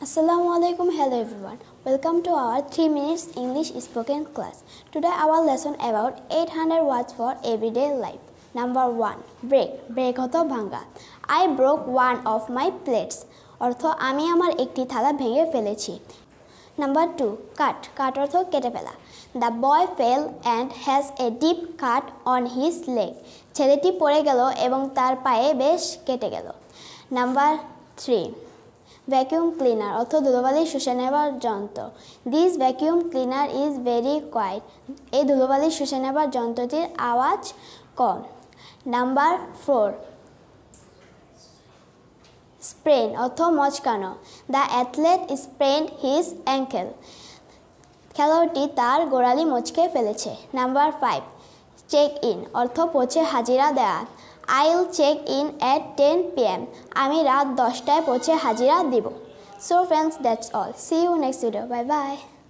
Assalamualaikum. Hello everyone. Welcome to our 3 minutes English spoken class. Today our lesson about 800 words for everyday life. Number 1. Break. Break hoto bhanga. I broke one of my plates. Ortho ami amar ekti thala bhenge felechi. Number 2. Cut. Cut ortho kete fela. The boy fell and has a deep cut on his leg. Cheleti pore gelo ebong tar paye besh kete gelo. Number 3. Vacuum cleaner অর্থ ধুলোবালি শুষে নেবার যন্ত্র This vacuum cleaner is very quiet এই ধুলোবালি শুষে নেবার যন্ত্রটির আওয়াজ কম Number 4 Sprain অর্থ মচকানো The athlete sprained his ankle খেলোয়াড়টি তার গোড়ালি মচকে ফেলেছে Number 5 Check in অর্থ পৌঁছে হাজিরা দেয়া I'll check in at 10 p.m. আমি রাত 10টায় পৌঁছে হাজিরা দিব So friends, that's all. See you next video. Bye bye.